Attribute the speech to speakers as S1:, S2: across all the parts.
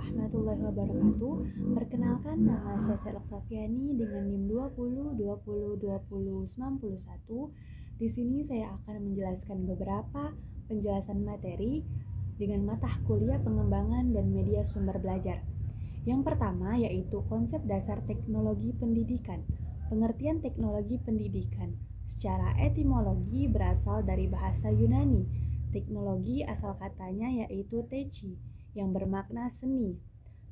S1: warahmatullahi wabarakatuh. Perkenalkan, nama saya Sel Oktaviani dengan NIM 20 Di sini saya akan menjelaskan beberapa penjelasan materi dengan mata kuliah pengembangan dan media sumber belajar. Yang pertama yaitu konsep dasar teknologi pendidikan. Pengertian teknologi pendidikan secara etimologi berasal dari bahasa Yunani. Teknologi asal katanya yaitu techi, yang bermakna seni,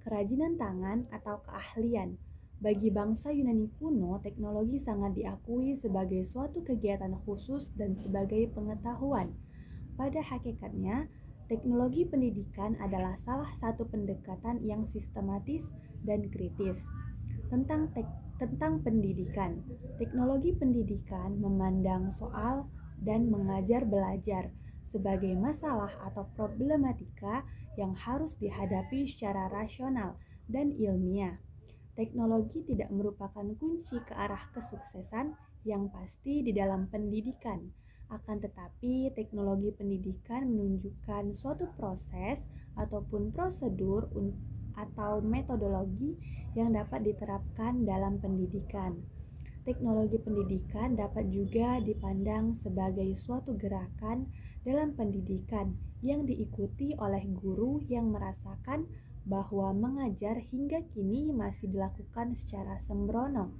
S1: kerajinan tangan atau keahlian. Bagi bangsa Yunani kuno, teknologi sangat diakui sebagai suatu kegiatan khusus dan sebagai pengetahuan. Pada hakikatnya, teknologi pendidikan adalah salah satu pendekatan yang sistematis dan kritis tentang pendidikan. Teknologi pendidikan memandang soal dan mengajar belajar sebagai masalah atau problematika yang harus dihadapi secara rasional dan ilmiah. Teknologi tidak merupakan kunci ke arah kesuksesan yang pasti di dalam pendidikan. Akan tetapi, teknologi pendidikan menunjukkan suatu proses ataupun prosedur atau metodologi yang dapat diterapkan dalam pendidikan. Teknologi pendidikan dapat juga dipandang sebagai suatu gerakan dalam pendidikan yang diikuti oleh guru yang merasakan bahwa mengajar hingga kini masih dilakukan secara sembrono,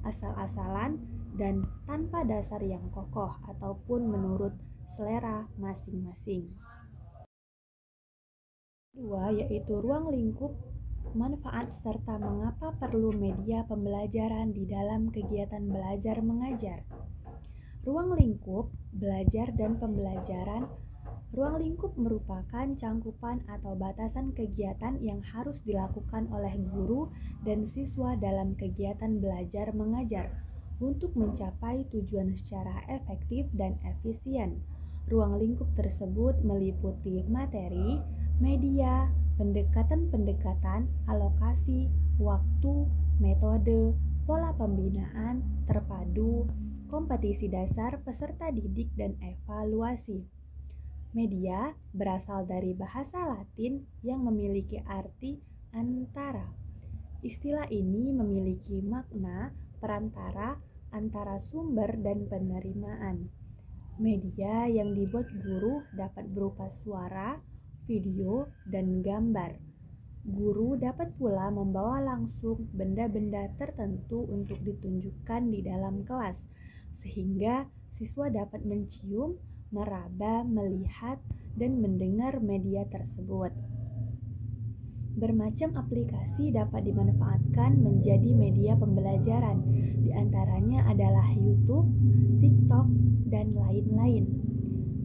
S1: asal-asalan, dan tanpa dasar yang kokoh ataupun menurut selera masing-masing. Kedua yaitu ruang lingkup, manfaat serta mengapa perlu media pembelajaran di dalam kegiatan belajar mengajar. Ruang lingkup belajar dan pembelajaran. Ruang lingkup merupakan cangkupan atau batasan kegiatan yang harus dilakukan oleh guru dan siswa dalam kegiatan belajar mengajar untuk mencapai tujuan secara efektif dan efisien. Ruang lingkup tersebut meliputi materi, media, pendekatan-pendekatan, alokasi, waktu, metode, pola pembinaan, terpadu, kompetisi dasar peserta didik, dan evaluasi. Media berasal dari bahasa Latin yang memiliki arti antara. Istilah ini memiliki makna perantara antara sumber dan penerimaan. Media yang dibuat guru dapat berupa suara, video, dan gambar. Guru dapat pula membawa langsung benda-benda tertentu untuk ditunjukkan di dalam kelas, sehingga siswa dapat mencium, meraba, melihat, dan mendengar media tersebut. Bermacam aplikasi dapat dimanfaatkan menjadi media pembelajaran, di antaranya adalah YouTube, TikTok, dan lain-lain.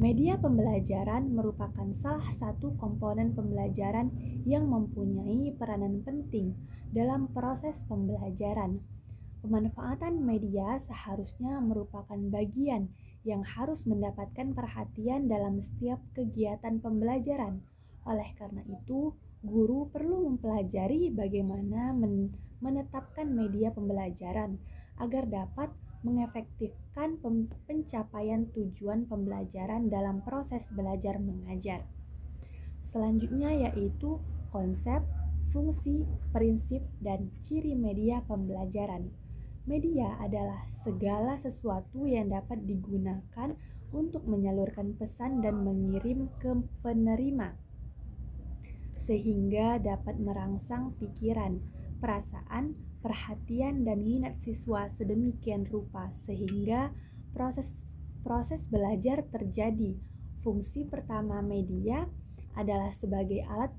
S1: Media pembelajaran merupakan salah satu komponen pembelajaran yang mempunyai peranan penting dalam proses pembelajaran. Pemanfaatan media seharusnya merupakan bagian yang harus mendapatkan perhatian dalam setiap kegiatan pembelajaran. Oleh karena itu, guru perlu mempelajari bagaimana menetapkan media pembelajaran agar dapat mengefektifkan pencapaian tujuan pembelajaran dalam proses belajar mengajar. Selanjutnya yaitu konsep, fungsi, prinsip, dan ciri media pembelajaran. Media adalah segala sesuatu yang dapat digunakan untuk menyalurkan pesan dan mengirim ke penerima, sehingga dapat merangsang pikiran, perasaan, perhatian, dan minat siswa sedemikian rupa sehingga proses belajar terjadi. Fungsi pertama media adalah sebagai alat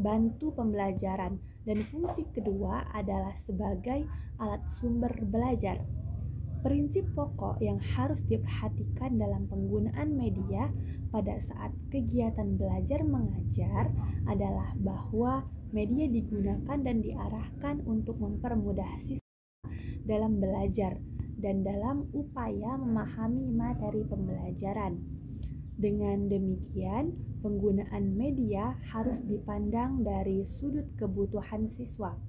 S1: bantu pembelajaran dan fungsi kedua adalah sebagai alat sumber belajar. Prinsip pokok yang harus diperhatikan dalam penggunaan media pada saat kegiatan belajar mengajar adalah bahwa media digunakan dan diarahkan untuk mempermudah siswa dalam belajar dan dalam upaya memahami materi pembelajaran. Dengan demikian, penggunaan media harus dipandang dari sudut kebutuhan siswa.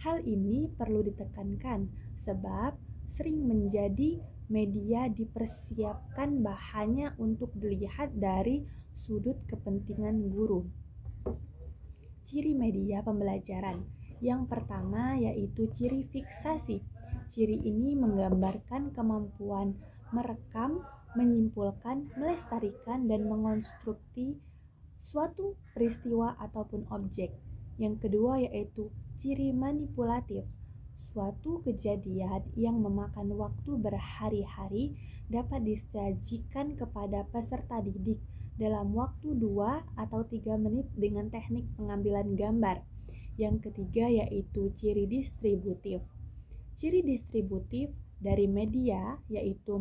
S1: Hal ini perlu ditekankan sebab sering menjadi media dipersiapkan bahannya untuk dilihat dari sudut kepentingan guru. ciri media pembelajaran. Yang pertama yaitu ciri fiksasi. Ciri ini menggambarkan kemampuan merekam, menyimpulkan, melestarikan, dan mengonstruksi suatu peristiwa ataupun objek. Yang kedua yaitu ciri manipulatif. Suatu kejadian yang memakan waktu berhari-hari dapat disajikan kepada peserta didik dalam waktu 2 atau 3 menit dengan teknik pengambilan gambar. Yang ketiga yaitu ciri distributif. Ciri distributif dari media yaitu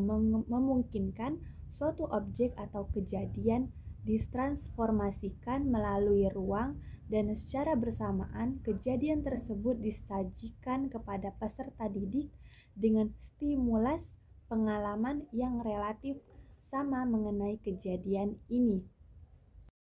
S1: memungkinkan suatu objek atau kejadian ditransformasikan melalui ruang dan secara bersamaan kejadian tersebut disajikan kepada peserta didik dengan stimulus pengalaman yang relatif sama mengenai kejadian ini,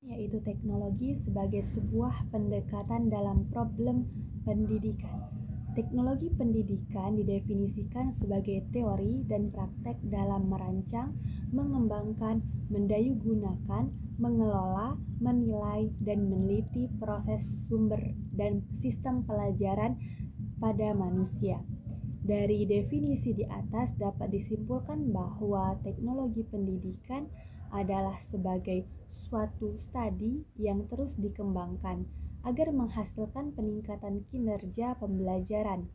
S1: yaitu teknologi sebagai sebuah pendekatan dalam problem pendidikan. Teknologi pendidikan didefinisikan sebagai teori dan praktek dalam merancang, mengembangkan, mendayugunakan, mengelola, menilai, dan meneliti proses sumber dan sistem pelajaran pada manusia. Dari definisi di atas dapat disimpulkan bahwa teknologi pendidikan adalah sebagai suatu studi yang terus dikembangkan agar menghasilkan peningkatan kinerja pembelajaran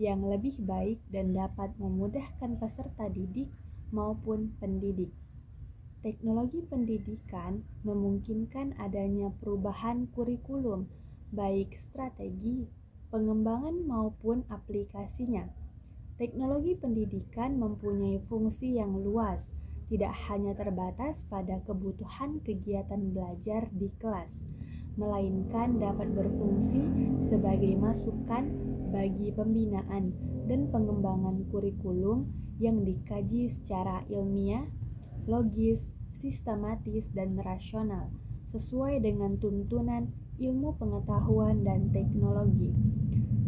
S1: yang lebih baik dan dapat memudahkan peserta didik maupun pendidik. Teknologi pendidikan memungkinkan adanya perubahan kurikulum, baik strategi, pengembangan maupun aplikasinya. Teknologi pendidikan mempunyai fungsi yang luas, tidak hanya terbatas pada kebutuhan kegiatan belajar di kelas, melainkan dapat berfungsi sebagai masukan bagi pembinaan dan pengembangan kurikulum yang dikaji secara ilmiah, logis, sistematis, dan rasional, sesuai dengan tuntunan ilmu pengetahuan dan teknologi.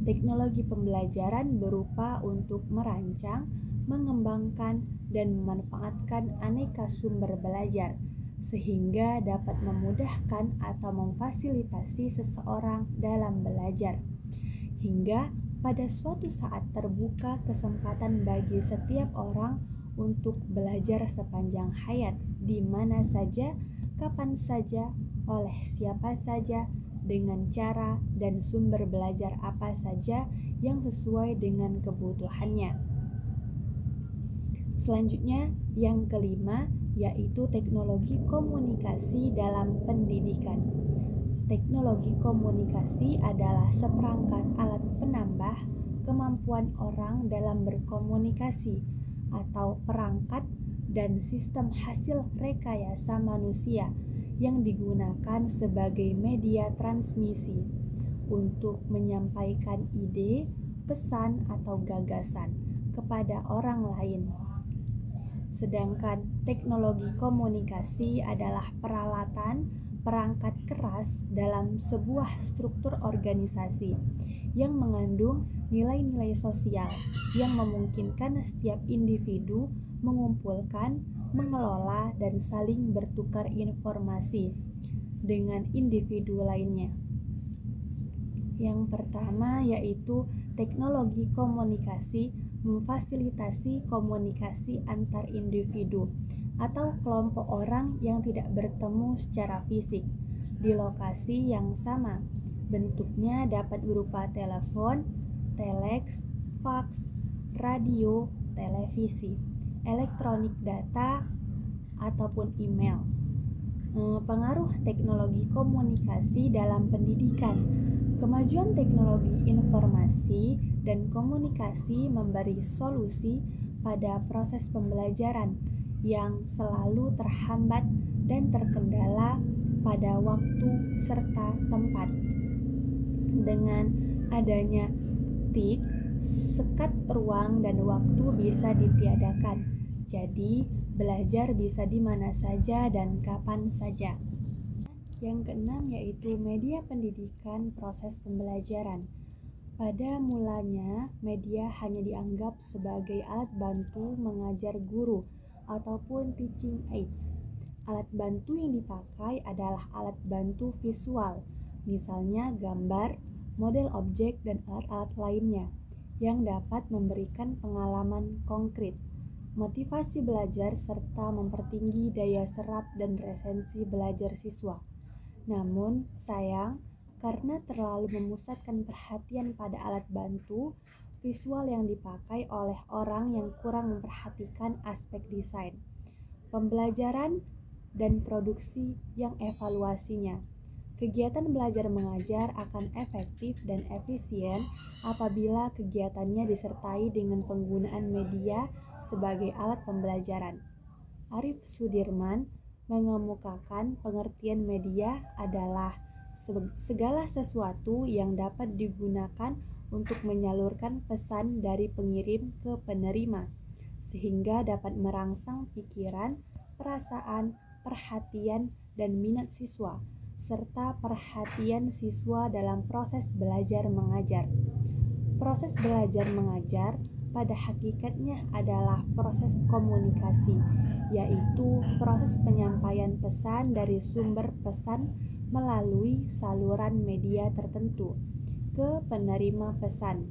S1: Teknologi pembelajaran berupa untuk merancang, mengembangkan, dan memanfaatkan aneka sumber belajar, sehingga dapat memudahkan atau memfasilitasi seseorang dalam belajar. Hingga pada suatu saat terbuka kesempatan bagi setiap orang untuk belajar sepanjang hayat, di mana saja, kapan saja, oleh siapa saja, dengan cara dan sumber belajar apa saja yang sesuai dengan kebutuhannya. Selanjutnya, yang kelima yaitu teknologi komunikasi dalam pendidikan. Teknologi komunikasi adalah seperangkat alat penambah kemampuan orang dalam berkomunikasi atau perangkat dan sistem hasil rekayasa manusia yang digunakan sebagai media transmisi untuk menyampaikan ide, pesan, atau gagasan kepada orang lain. Sedangkan teknologi komunikasi adalah peralatan perangkat keras dalam sebuah struktur organisasi yang mengandung nilai-nilai sosial yang memungkinkan setiap individu mengumpulkan, mengelola, dan saling bertukar informasi dengan individu lainnya. Yang pertama yaitu teknologi komunikasi memfasilitasi komunikasi antar individu atau kelompok orang yang tidak bertemu secara fisik di lokasi yang sama. Bentuknya dapat berupa telepon, telex, fax, radio, televisi, elektronik data, ataupun email. Pengaruh teknologi komunikasi dalam pendidikan. Kemajuan teknologi informasi dan komunikasi memberi solusi pada proses pembelajaran yang selalu terhambat dan terkendala pada waktu serta tempat. Dengan adanya TIK, sekat ruang dan waktu bisa ditiadakan. Jadi, belajar bisa di mana saja dan kapan saja. Yang keenam yaitu media pendidikan proses pembelajaran. Pada mulanya, media hanya dianggap sebagai alat bantu mengajar guru ataupun teaching aids. Alat bantu yang dipakai adalah alat bantu visual, misalnya gambar, model objek, dan alat-alat lainnya yang dapat memberikan pengalaman konkret, motivasi belajar, serta mempertinggi daya serap dan retensi belajar siswa. Namun, sayang, karena terlalu memusatkan perhatian pada alat bantu visual yang dipakai oleh orang yang kurang memperhatikan aspek desain, pembelajaran, dan produksi yang evaluasinya. Kegiatan belajar mengajar akan efektif dan efisien apabila kegiatannya disertai dengan penggunaan media sebagai alat pembelajaran. Arif Sudirman mengemukakan pengertian media adalah segala sesuatu yang dapat digunakan untuk menyalurkan pesan dari pengirim ke penerima, sehingga dapat merangsang pikiran, perasaan, perhatian, dan minat siswa, serta perhatian siswa dalam proses belajar mengajar. Proses belajar mengajar pada hakikatnya adalah proses komunikasi, yaitu proses penyampaian pesan dari sumber pesan melalui saluran media tertentu ke penerima pesan.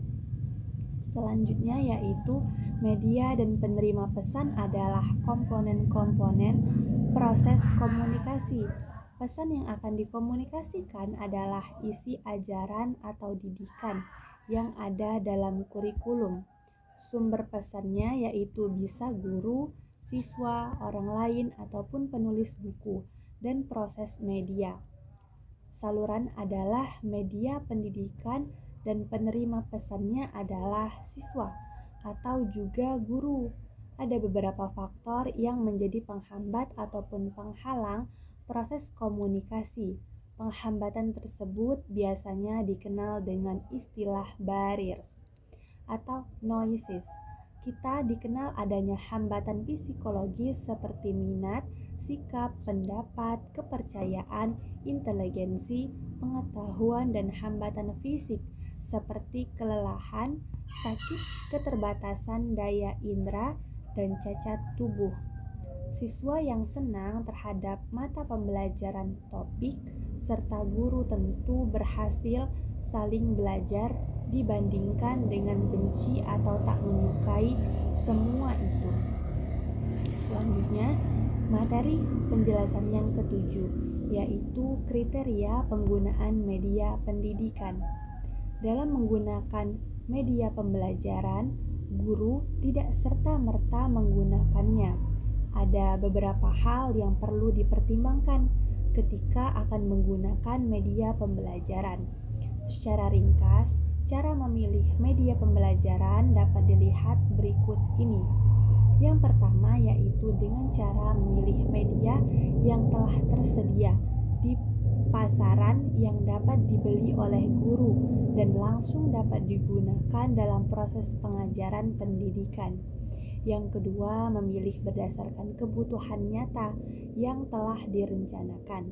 S1: Selanjutnya yaitu media dan penerima pesan adalah komponen-komponen proses komunikasi. Pesan yang akan dikomunikasikan adalah isi ajaran atau didikan yang ada dalam kurikulum. Sumber pesannya yaitu bisa guru, siswa, orang lain, ataupun penulis buku, dan proses media. Saluran adalah media pendidikan dan penerima pesannya adalah siswa atau juga guru. Ada beberapa faktor yang menjadi penghambat ataupun penghalang proses komunikasi. Penghambatan tersebut biasanya dikenal dengan istilah barriers atau noises. Kita dikenal adanya hambatan psikologis seperti minat, sikap, pendapat, kepercayaan, inteligensi, pengetahuan, dan hambatan fisik seperti kelelahan, sakit, keterbatasan daya indera, dan cacat tubuh. Siswa yang senang terhadap mata pembelajaran topik serta guru tentu berhasil saling belajar dibandingkan dengan benci atau tak menyukai semua itu. Selanjutnya, materi penjelasan yang ketujuh, yaitu kriteria penggunaan media pendidikan. Dalam menggunakan media pembelajaran, guru tidak serta-merta menggunakannya. Ada beberapa hal yang perlu dipertimbangkan ketika akan menggunakan media pembelajaran. Secara ringkas, cara memilih media pembelajaran dapat dilihat berikut ini. Yang pertama yaitu dengan cara memilih media yang telah tersedia di pasaran yang dapat dibeli oleh guru dan langsung dapat digunakan dalam proses pengajaran pendidikan. Yang kedua, memilih berdasarkan kebutuhan nyata yang telah direncanakan,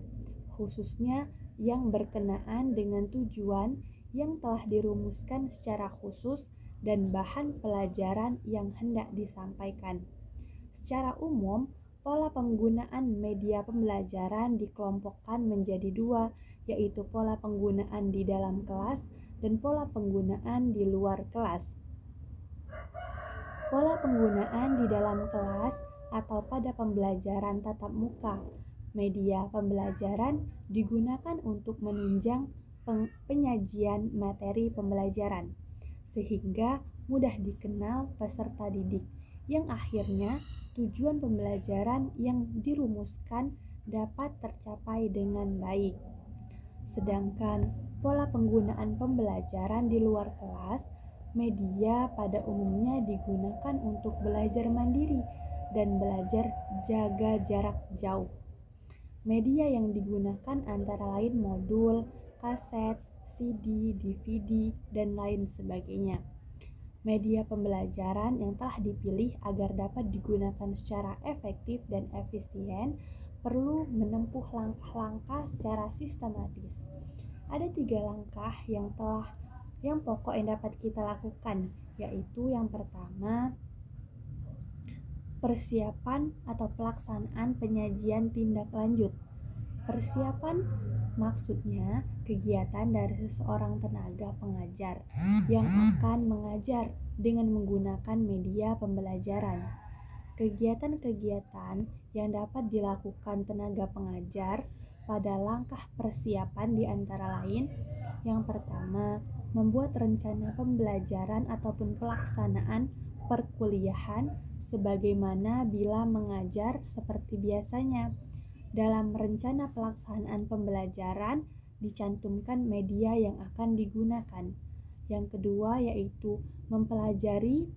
S1: khususnya yang berkenaan dengan tujuan yang telah dirumuskan secara khusus dan bahan pelajaran yang hendak disampaikan. Secara umum, pola penggunaan media pembelajaran dikelompokkan menjadi dua, yaitu pola penggunaan di dalam kelas dan pola penggunaan di luar kelas. Pola penggunaan di dalam kelas atau pada pembelajaran tatap muka. Media pembelajaran digunakan untuk menunjang penyajian materi pembelajaran, sehingga mudah dikenal peserta didik, yang akhirnya tujuan pembelajaran yang dirumuskan dapat tercapai dengan baik. Sedangkan pola penggunaan pembelajaran di luar kelas, media pada umumnya digunakan untuk belajar mandiri dan belajar jaga jarak jauh. Media yang digunakan antara lain modul, kaset, CD, DVD, dan lain sebagainya. Media pembelajaran yang telah dipilih agar dapat digunakan secara efektif dan efisien perlu menempuh langkah-langkah secara sistematis. Ada 3 langkah yang pokok yang dapat kita lakukan, yaitu yang pertama, persiapan atau pelaksanaan penyajian tindak lanjut. Persiapan maksudnya kegiatan dari seseorang tenaga pengajar yang akan mengajar dengan menggunakan media pembelajaran. Kegiatan-kegiatan yang dapat dilakukan tenaga pengajar pada langkah persiapan di antara lain: yang pertama, membuat rencana pembelajaran ataupun pelaksanaan perkuliahan sebagaimana bila mengajar seperti biasanya. Dalam rencana pelaksanaan pembelajaran dicantumkan media yang akan digunakan. Yang kedua yaitu mempelajari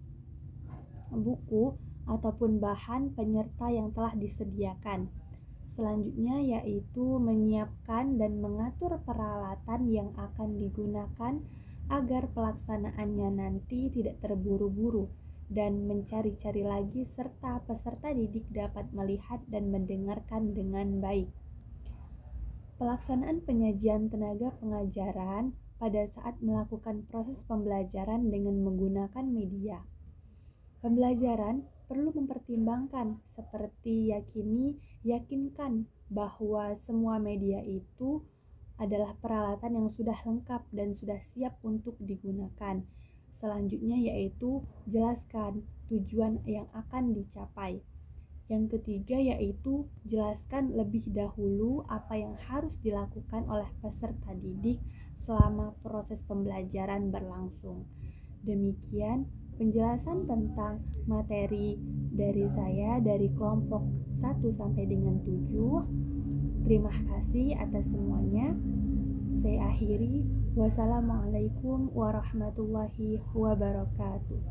S1: buku ataupun bahan penyerta yang telah disediakan. Selanjutnya yaitu menyiapkan dan mengatur peralatan yang akan digunakan agar pelaksanaannya nanti tidak terburu-buru dan mencari-cari lagi serta peserta didik dapat melihat dan mendengarkan dengan baik. Pelaksanaan penyajian tenaga pengajaran pada saat melakukan proses pembelajaran dengan menggunakan media. Pembelajaran perlu mempertimbangkan seperti yakinkan bahwa semua media itu adalah peralatan yang sudah lengkap dan sudah siap untuk digunakan. Selanjutnya yaitu jelaskan tujuan yang akan dicapai. Yang ketiga yaitu jelaskan lebih dahulu apa yang harus dilakukan oleh peserta didik selama proses pembelajaran berlangsung. Demikian penjelasan tentang materi dari saya dari kelompok 1 sampai dengan 7. Terima kasih atas semuanya. Saya akhiri. Wassalamualaikum warahmatullahi wabarakatuh.